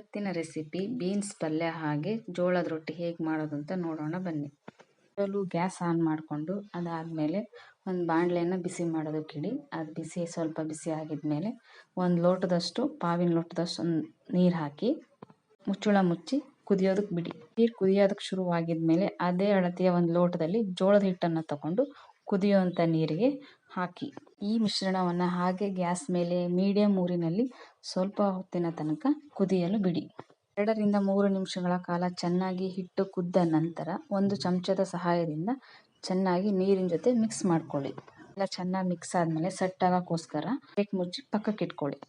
ಇವತ್ತಿನ recipe beans ಪಲ್ಯ ಹಾಗೆ ಜೋಳದ ರೊಟ್ಟಿ ಹೇಗೆ ಮಾಡೋದು ಅಂತ ನೋಡೋಣ ಬನ್ನಿ. ಮೊದಲು ಗ್ಯಾಸ್ ಆನ್ ಮಾಡಿಕೊಂಡು ಅದಾದಮೇಲೆ ಒಂದು ಬಾಣಲೆಯನ್ನು ಬಿಸಿ ಮಾಡೋದಕ್ಕೆ ಇಡಿ. ಅದು ಸ್ವಲ್ಪ ಬಿಸಿ ಆಗಿದ್ಮೇಲೆ ಒಂದು ಲೋಟದಷ್ಟು ಪಾವಿನ ಲೋಟದಷ್ಟು ನೀರು ಹಾಕಿ ಮುಚ್ಚಳ ಮುಚ್ಚಿ ಕುದಿಯೋದಕ್ಕೆ ಬಿಡಿ. ನೀರು ಕುದಿಯೋದಕ್ಕೆ ಶುರುವಾಗಿದ್ಮೇಲೆ ಅದೇ ಅಳತೆಯ ಒಂದು ಲೋಟದಲ್ಲಿ ಜೋಳದ ಹಿಟ್ಟನ್ನು ತಗೊಂಡು ಕುದಿಯುವಂಥ ನೀರಿಗೆ ಹಾಕಿ ಈ ಮಿಶ್ರಣವನ್ನು ಹಾಗೆ ಗ್ಯಾಸ್ ಮೇಲೆ ಮೀಡಿಯಂ ಊರಿನಲ್ಲಿ ಸ್ವಲ್ಪ ಹೊತ್ತಿನ ತನಕ ಕುದಿಯಲು ಬಿಡಿ. 2 ರಿಂದ 3 ನಿಮಿಷಗಳ ಕಾಲ ಚೆನ್ನಾಗಿ ಹಿಟ್ಟು ಕುದ್ದ ನಂತರ ಒಂದು ಚಮಚದ ಸಹಾಯದಿಂದ ಚೆನ್ನಾಗಿ ನೀರಿನ ಜೊತೆ ಮಿಕ್ಸ್ ಮಾಡ್ಕೊಳ್ಳಿ. ಎಲ್ಲ ಚೆನ್ನಾಗಿ ಮಿಕ್ಸ್ ಆದಮೇಲೆ ಸೆಟ್ ಆಗೋಕ್ಕೋಸ್ಕರ ಪ್ಲೇಟ್ ಮುಚ್ಚಿ ಪಕ್ಕಕ್ಕೆ ಇಟ್ಕೊಳ್ಳಿ.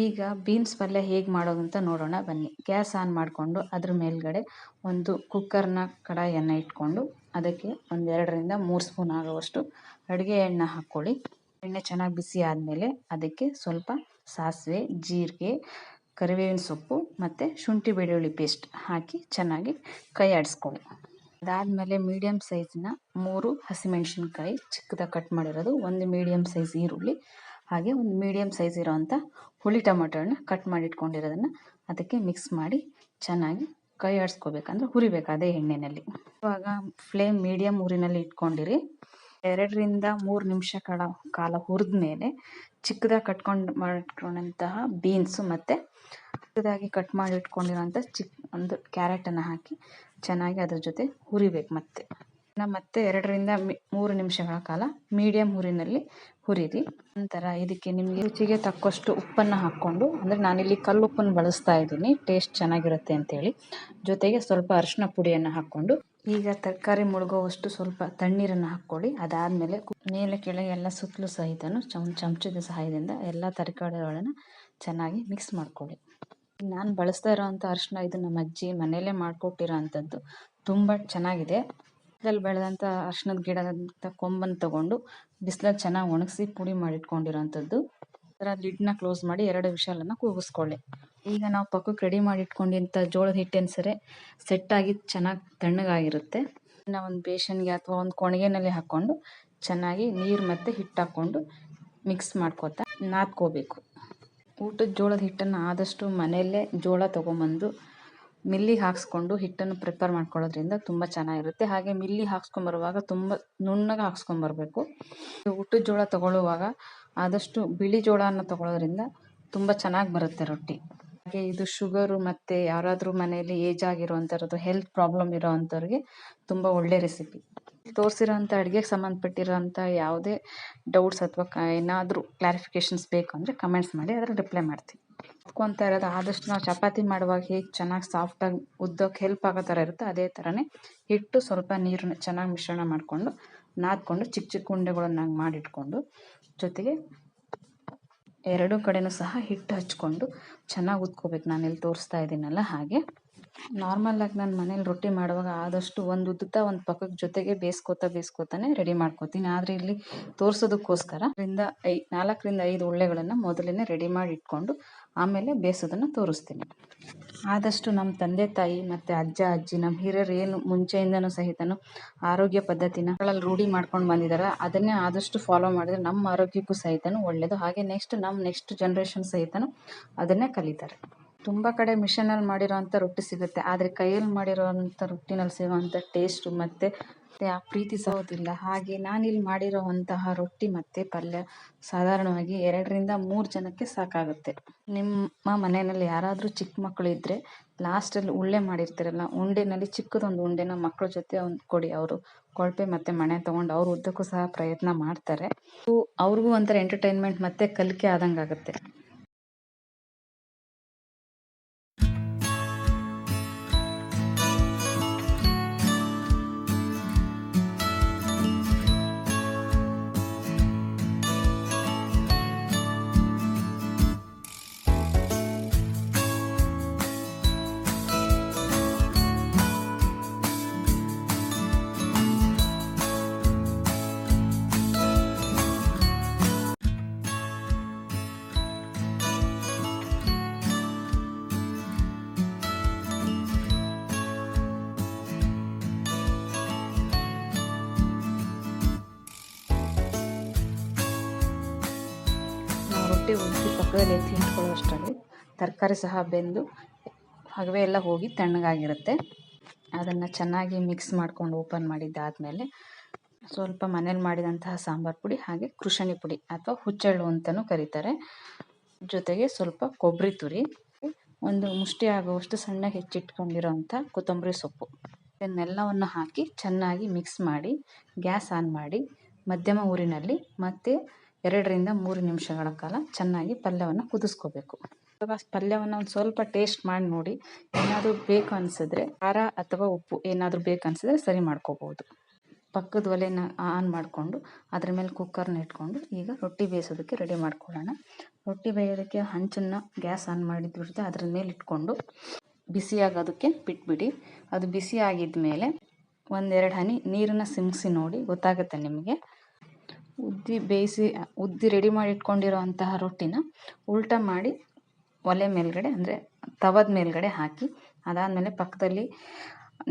ಈಗ ಬೀನ್ಸ್ ಪಲ್ಯ ಹೇಗೆ ಮಾಡೋದು ಅಂತ ನೋಡೋಣ ಬನ್ನಿ. ಗ್ಯಾಸ್ ಆನ್ ಮಾಡಿಕೊಂಡು ಅದ್ರ ಮೇಲ್ಗಡೆ ಒಂದು ಕುಕ್ಕರ್ನ ಕಡಾಯಿಯನ್ನು ಇಟ್ಕೊಂಡು ಅದಕ್ಕೆ ಒಂದು 2 ರಿಂದ 3 ಸ್ಪೂನ್ ಆಗುವಷ್ಟು ಅಡುಗೆ ಎಣ್ಣೆ ಹಾಕ್ಕೊಳ್ಳಿ. ಎಣ್ಣೆ ಚೆನ್ನಾಗಿ ಬಿಸಿ ಆದಮೇಲೆ ಅದಕ್ಕೆ ಸ್ವಲ್ಪ ಸಾಸಿವೆ, ಜೀರಿಗೆ, ಕರಿಬೇವಿನ ಸೊಪ್ಪು ಮತ್ತು ಶುಂಠಿ ಬೆಳ್ಳುಳ್ಳಿ ಪೇಸ್ಟ್ ಹಾಕಿ ಚೆನ್ನಾಗಿ ಕೈ ಆಡಿಸ್ಕೊಳ್ಳಿ. ಅದಾದಮೇಲೆ ಮೀಡಿಯಮ್ ಸೈಜ್ನ 3 ಹಸಿಮೆಣಸಿನ್ಕಾಯಿ ಚಿಕ್ಕದಾಗಿ ಕಟ್ ಮಾಡಿರೋದು, ಒಂದು ಮೀಡಿಯಮ್ ಸೈಜ್ ಈರುಳ್ಳಿ, ಹಾಗೆ ಒಂದು ಮೀಡಿಯಮ್ ಸೈಜ್ ಇರೋವಂಥ ಹುಳಿ ಟೊಮೆಟೊನ ಕಟ್ ಮಾಡಿ ಇಟ್ಕೊಂಡಿರೋದನ್ನು ಅದಕ್ಕೆ ಮಿಕ್ಸ್ ಮಾಡಿ ಚೆನ್ನಾಗಿ ಕೈ ಆಡಿಸ್ಕೋಬೇಕಂದ್ರೆ ಹುರಿಬೇಕು ಅದೇ ಎಣ್ಣೆಯಲ್ಲಿ. ಇವಾಗ ಫ್ಲೇಮ್ ಮೀಡಿಯಮ್ ಊರಿನಲ್ಲಿ ಇಟ್ಕೊಂಡಿರಿ. 2 ರಿಂದ 3 ನಿಮಿಷ ಕಾಲ ಹುರಿದ ಮೇಲೆ ಚಿಕ್ಕದಾಗಿ ಮಾಡಿಟ್ಕೊಂಡಂತಹ ಬೀನ್ಸು ಮತ್ತು ಚಿಕ್ಕದಾಗಿ ಕಟ್ ಮಾಡಿ ಇಟ್ಕೊಂಡಿರೋಂಥ ಒಂದು ಕ್ಯಾರೆಟನ್ನು ಹಾಕಿ ಚೆನ್ನಾಗಿ ಅದ್ರ ಜೊತೆ ಹುರಿಬೇಕು. ಮತ್ತೆ 2 ರಿಂದ 3 ನಿಮಿಷಗಳ ಕಾಲ ಮೀಡಿಯಂ ಊರಿನಲ್ಲಿ ಹುರಿರಿ. ನಂತರ ಇದಕ್ಕೆ ನಿಮಗೆ ರುಚಿಗೆ ತಕ್ಕಷ್ಟು ಉಪ್ಪನ್ನು ಹಾಕ್ಕೊಂಡು, ಅಂದರೆ ನಾನಿಲ್ಲಿ ಕಲ್ಲುಪ್ಪನ್ನು ಬಳಸ್ತಾ ಇದ್ದೀನಿ ಟೇಸ್ಟ್ ಚೆನ್ನಾಗಿರುತ್ತೆ ಅಂತೇಳಿ, ಜೊತೆಗೆ ಸ್ವಲ್ಪ ಅರಿಶಿನ ಪುಡಿಯನ್ನು ಹಾಕ್ಕೊಂಡು ಈಗ ತರಕಾರಿ ಮುಳುಗೋವಷ್ಟು ಸ್ವಲ್ಪ ತಣ್ಣೀರನ್ನು ಹಾಕ್ಕೊಳ್ಳಿ. ಅದಾದಮೇಲೆ ಮೇಲೆ ಕೆಳಗೆ ಎಲ್ಲ ಸುತ್ತಲೂ ಸಹಿತನು ಚಮಚದ ಸಹಾಯದಿಂದ ಎಲ್ಲ ತರಕಾರಿಗಳನ್ನು ಚೆನ್ನಾಗಿ ಮಿಕ್ಸ್ ಮಾಡ್ಕೊಳ್ಳಿ. ನಾನು ಬಳಸ್ತಾ ಇರೋವಂಥ ಅರಿಶಿನ ಇದು ನಮ್ಮ ಅಜ್ಜಿ ಮನೆಯಲ್ಲೇ ಮಾಡಿಕೊಟ್ಟಿರೋ ಅಂಥದ್ದು, ತುಂಬ ಚೆನ್ನಾಗಿದೆ. ಬಿಸಿಲಲ್ಲಿ ಬೆಳೆದಂಥ ಅರಿಶಿನದ ಗಿಡದಂಥ ಕೊಂಬನ್ನು ತಗೊಂಡು ಬಿಸಿಲಲ್ಲಿ ಚೆನ್ನಾಗಿ ಒಣಗಿಸಿ ಪುಡಿ ಮಾಡಿಟ್ಕೊಂಡಿರೋಂಥದ್ದು. ಅದರ ಲಿಡ್ನ ಕ್ಲೋಸ್ ಮಾಡಿ 2 ವಿಷಲನ್ನು ಕೂಗಿಸ್ಕೊಳ್ಳಿ. ಈಗ ನಾವು ಪಕ್ಕಕ್ಕೆ ರೆಡಿ ಮಾಡಿ ಇಟ್ಕೊಂಡಿಂಥ ಜೋಳದ ಹಿಟ್ಟಿನ ಸೆಟ್ಟಾಗಿ ಚೆನ್ನಾಗಿ ತಣ್ಣಗಾಗಿರುತ್ತೆ. ಇನ್ನು ಒಂದು ಬೇಸನ್ಗೆ ಅಥವಾ ಒಂದು ಕೊಣಗೆನಲ್ಲಿ ಹಾಕ್ಕೊಂಡು ಚೆನ್ನಾಗಿ ನೀರು ಮತ್ತು ಹಿಟ್ಟು ಹಾಕ್ಕೊಂಡು ಮಿಕ್ಸ್ ಮಾಡ್ಕೊತಾ ನಾದ್ಕೋಬೇಕು. ಊಟದ ಜೋಳದ ಹಿಟ್ಟನ್ನು ಆದಷ್ಟು ಮನೆಯಲ್ಲೇ ಜೋಳ ತೊಗೊಂಬಂದು ಮಿಲ್ಲಿಗೆ ಹಾಕ್ಸ್ಕೊಂಡು ಹಿಟ್ಟನ್ನು ಪ್ರಿಪೇರ್ ಮಾಡ್ಕೊಳ್ಳೋದ್ರಿಂದ ತುಂಬ ಚೆನ್ನಾಗಿರುತ್ತೆ. ಹಾಗೆ ಮಿಲ್ಲಿಗೆ ಹಾಕ್ಸ್ಕೊಂಬರುವಾಗ ತುಂಬ ನುಣ್ಣಗೆ ಹಾಕ್ಸ್ಕೊಂಬರ್ಬೇಕು. ಊಟದ ಜೋಳ ತೊಗೊಳ್ಳುವಾಗ ಆದಷ್ಟು ಬಿಳಿ ಜೋಳನ ತೊಗೊಳ್ಳೋದ್ರಿಂದ ತುಂಬ ಚೆನ್ನಾಗಿ ಬರುತ್ತೆ ರೊಟ್ಟಿ. ಹಾಗೆ ಇದು ಶುಗರು ಮತ್ತು ಯಾರಾದರೂ ಮನೆಯಲ್ಲಿ ಏಜ್ ಆಗಿರೋವಂಥದ್ದು, ಹೆಲ್ತ್ ಪ್ರಾಬ್ಲಮ್ ಇರೋವಂಥವ್ರಿಗೆ ತುಂಬ ಒಳ್ಳೆ ರೆಸಿಪಿ. ತೋರಿಸಿರೋಂಥ ಅಡುಗೆಗೆ ಸಂಬಂಧಪಟ್ಟಿರೋಂಥ ಯಾವುದೇ ಡೌಟ್ಸ್ ಅಥವಾ ಏನಾದರೂ ಕ್ಲಾರಿಫಿಕೇಷನ್ಸ್ ಬೇಕು ಅಂದರೆ ಕಮೆಂಟ್ಸ್ ಮಾಡಿ, ಅದರ ರಿಪ್ಲೈ ಮಾಡ್ತೀನಿ. ಹೊತ್ಕೊತಾ ಇರೋದು ಆದಷ್ಟು ನಾವು ಚಪಾತಿ ಮಾಡುವಾಗ ಹೇಗೆ ಚೆನ್ನಾಗಿ ಸಾಫ್ಟಾಗಿ ಉದ್ದಕ್ಕೆ ಹೆಲ್ಪ್ ಆಗೋ ಥರ ಇರುತ್ತೆ, ಅದೇ ಥರನೇ ಹಿಟ್ಟು ಸ್ವಲ್ಪ ನೀರನ್ನ ಚೆನ್ನಾಗಿ ಮಿಶ್ರಣ ಮಾಡಿಕೊಂಡು ನಾದ್ಕೊಂಡು ಚಿಕ್ಕ ಚಿಕ್ಕ ಉಂಡೆಗಳನ್ನಾಗಿ ಮಾಡಿಟ್ಕೊಂಡು, ಜೊತೆಗೆ 2 ಕಡೆನೂ ಸಹ ಹಿಟ್ಟು ಹಚ್ಕೊಂಡು ಚೆನ್ನಾಗಿ ಉದ್ಕೋಬೇಕು. ನಾನಿಲ್ಲಿ ತೋರಿಸ್ತಾ ಇದ್ದೀನಲ್ಲ ಹಾಗೆ. ನಾರ್ಮಲಾಗಿ ನಾನು ಮನೇಲಿ ರೊಟ್ಟಿ ಮಾಡುವಾಗ ಆದಷ್ಟು ಒಂದು ಉದ್ದುತ್ತಾ ಒಂದು ಪಕ್ಕಕ್ಕೆ ಜೊತೆಗೆ ಬೇಯಿಸ್ಕೋತಾನೆ ರೆಡಿ ಮಾಡ್ಕೋತೀನಿ. ಆದರೆ ಇಲ್ಲಿ ತೋರಿಸೋದಕ್ಕೋಸ್ಕರ 4 ರಿಂದ 5 ಉಳ್ಳೆಗಳನ್ನು ಮೊದಲೇ ರೆಡಿ ಮಾಡಿ ಇಟ್ಕೊಂಡು ಆಮೇಲೆ ಬೇಯಿಸೋದನ್ನು ತೋರಿಸ್ತೀನಿ. ಆದಷ್ಟು ನಮ್ಮ ತಂದೆ ತಾಯಿ ಮತ್ತು ಅಜ್ಜ ಅಜ್ಜಿ, ನಮ್ಮ ಹಿರಿಯರು ಏನು ಮುಂಚೆಯಿಂದನೂ ಸಹಿತನು ಆರೋಗ್ಯ ಪದ್ಧತಿನ ರೂಢಿ ಮಾಡ್ಕೊಂಡು ಬಂದಿದ್ದಾರೆ, ಅದನ್ನೇ ಆದಷ್ಟು ಫಾಲೋ ಮಾಡಿದ್ರೆ ನಮ್ಮ ಆರೋಗ್ಯಕ್ಕೂ ಸಹಿತನು ಒಳ್ಳೆಯದು. ಹಾಗೆ ನೆಕ್ಸ್ಟ್ ಜನ್ರೇಷನ್ ಸಹಿತನು ಅದನ್ನೇ ಕಲಿತಾರೆ. ತುಂಬ ಕಡೆ ಮಿಷನಲ್ಲಿ ಮಾಡಿರೋವಂಥ ರೊಟ್ಟಿ ಸಿಗುತ್ತೆ, ಆದರೆ ಕೈಯಲ್ಲಿ ಮಾಡಿರೋವಂಥ ರೊಟ್ಟಿನಲ್ಲಿ ಸಿಗೋವಂಥ ಟೇಸ್ಟು ಮತ್ತು ಆ ಪ್ರೀತಿ ಸಹೋದಿಲ್ಲ. ಹಾಗೆ ನಾನಿಲ್ಲಿ ಮಾಡಿರೋವಂತಹ ರೊಟ್ಟಿ ಮತ್ತು ಪಲ್ಯ ಸಾಧಾರಣವಾಗಿ 2 ರಿಂದ 3 ಜನಕ್ಕೆ ಸಾಕಾಗುತ್ತೆ. ನಿಮ್ಮ ಮನೆಯಲ್ಲಿ ಯಾರಾದರೂ ಚಿಕ್ಕ ಮಕ್ಕಳು ಇದ್ದರೆ ಲಾಸ್ಟಲ್ಲಿ ಉಳ್ಳೆ ಮಾಡಿರ್ತೀರಲ್ಲ, ಉಂಡೆನಲ್ಲಿ ಚಿಕ್ಕದೊಂದು ಉಂಡೆನ ಮಕ್ಕಳ ಜೊತೆ ಒಂದು ಕೊಡಿ. ಅವರು ಕೊಳಪೆ ಮತ್ತು ಮಣೆ ತೊಗೊಂಡು ಅವ್ರ ಉದ್ದಕ್ಕೂ ಸಹ ಪ್ರಯತ್ನ ಮಾಡ್ತಾರೆ. ಅವ್ರಿಗೂ ಒಂಥರ ಎಂಟರ್ಟೈನ್ಮೆಂಟ್ ಮತ್ತು ಕಲಿಕೆ ಆದಂಗೆ ಆಗುತ್ತೆ. ರೊಟ್ಟಿ ಉದ್ದಿ ಪಕ್ಕದಲ್ಲಿ ಎತ್ತಿ ಇಟ್ಕೊಳ್ಳೋ ಅಷ್ಟರಲ್ಲಿ ತರಕಾರಿ ಸಹ ಬೆಂದು ಹಗವೆ ಎಲ್ಲ ಹೋಗಿ ತಣ್ಣಗಾಗಿರುತ್ತೆ. ಅದನ್ನು ಚೆನ್ನಾಗಿ ಮಿಕ್ಸ್ ಮಾಡ್ಕೊಂಡು ಓಪನ್ ಮಾಡಿದ್ದಾದಮೇಲೆ ಸ್ವಲ್ಪ ಮನೇಲಿ ಮಾಡಿದಂತಹ ಸಾಂಬಾರು ಪುಡಿ ಹಾಗೆ ಕೃಷಣಿ ಪುಡಿ ಅಥವಾ ಹುಚ್ಚೆಳ್ಳು ಅಂತಲೂ ಕರೀತಾರೆ, ಜೊತೆಗೆ ಸ್ವಲ್ಪ ಕೊಬ್ಬರಿ ತುರಿ, ಒಂದು ಮುಷ್ಟಿ ಆಗುವಷ್ಟು ಸಣ್ಣಗೆ ಹೆಚ್ಚಿಟ್ಕೊಂಡಿರೋಂಥ ಕೊತ್ತಂಬರಿ ಸೊಪ್ಪು, ಇದನ್ನೆಲ್ಲವನ್ನು ಹಾಕಿ ಚೆನ್ನಾಗಿ ಮಿಕ್ಸ್ ಮಾಡಿ ಗ್ಯಾಸ್ ಆನ್ ಮಾಡಿ ಮಧ್ಯಮ ಊರಿನಲ್ಲಿ ಮತ್ತೆ 2ರಿಂದ 3 ನಿಮಿಷಗಳ ಕಾಲ ಚೆನ್ನಾಗಿ ಪಲ್ಯವನ್ನು ಕುದಿಸ್ಕೋಬೇಕು. ಪಲ್ಯವನ್ನು ಒಂದು ಸ್ವಲ್ಪ ಟೇಸ್ಟ್ ಮಾಡಿ ನೋಡಿ, ಏನಾದರೂ ಬೇಕು ಅನಿಸಿದ್ರೆ ಖಾರ ಅಥವಾ ಉಪ್ಪು ಏನಾದರೂ ಬೇಕು ಅನಿಸಿದ್ರೆ ಸರಿ ಮಾಡ್ಕೋಬೋದು. ಪಕ್ಕದ ಒಲೆನ ಆನ್ ಮಾಡಿಕೊಂಡು ಅದ್ರ ಮೇಲೆ ಕುಕ್ಕರ್ನ ಇಟ್ಕೊಂಡು ಈಗ ರೊಟ್ಟಿ ಬೇಯಿಸೋದಕ್ಕೆ ರೆಡಿ ಮಾಡ್ಕೊಳ್ಳೋಣ. ರೊಟ್ಟಿ ಬೇಯೋದಕ್ಕೆ ಹಂಚನ್ನು ಗ್ಯಾಸ್ ಆನ್ ಮಾಡಿದ್ಬಿಟ್ಟು ಅದ್ರ ಮೇಲೆ ಇಟ್ಕೊಂಡು ಬಿಸಿಯಾಗೋದಕ್ಕೆ ಬಿಟ್ಬಿಡಿ. ಅದು ಬಿಸಿ ಆಗಿದ ಮೇಲೆ 1-2 ಹನಿ ನೀರನ್ನು ಸಿಂಗಿಸಿ ನೋಡಿ, ಗೊತ್ತಾಗುತ್ತೆ ನಿಮಗೆ. ಉದ್ದಿ ರೆಡಿ ಮಾಡಿ ಇಟ್ಕೊಂಡಿರೋ ಅಂತಹ ರೊಟ್ಟಿನ ಉಲ್ಟಾ ಮಾಡಿ ಒಲೆ ಮೇಲ್ಗಡೆ ಅಂದರೆ ತವದ ಮೇಲ್ಗಡೆ ಹಾಕಿ, ಅದಾದಮೇಲೆ ಪಕ್ಕದಲ್ಲಿ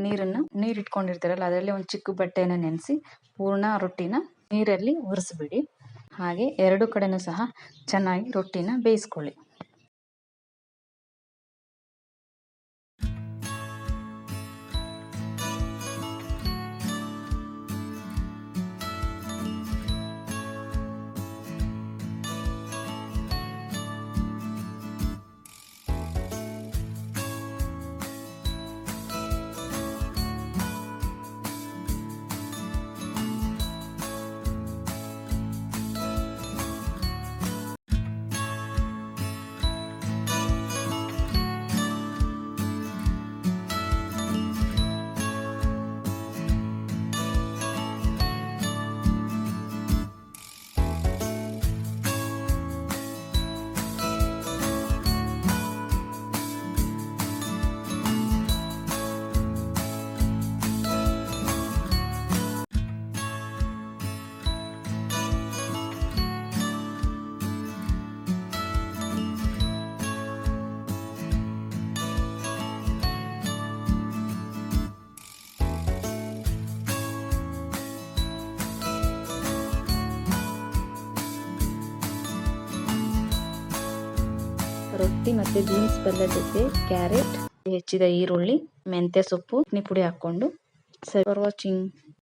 ನೀರು ಇಟ್ಕೊಂಡಿರ್ತೀರಲ್ಲ ಅದರಲ್ಲಿ ಒಂದು ಚಿಕ್ಕ ಬಟ್ಟೆನ ನೆನೆಸಿ ಪೂರ್ಣ ರೊಟ್ಟಿನ ನೀರಲ್ಲಿ ಒರೆಸ್ಬಿಡಿ. ಹಾಗೆ 2 ಕಡೆನೂ ಸಹ ಚೆನ್ನಾಗಿ ರೊಟ್ಟಿನ ಬೇಯಿಸ್ಕೊಳ್ಳಿ. ರೊಟ್ಟಿ ಮತ್ತು ಬೀನ್ಸ್ ಪಲ್ಯ ಜೊತೆ ಕ್ಯಾರೆಟ್, ಹೆಚ್ಚಿದ ಈರುಳ್ಳಿ, ಮೆಂತ್ಯ ಸೊಪ್ಪು, ಚಟ್ನಿ ಪುಡಿ ಹಾಕ್ಕೊಂಡು. For watching.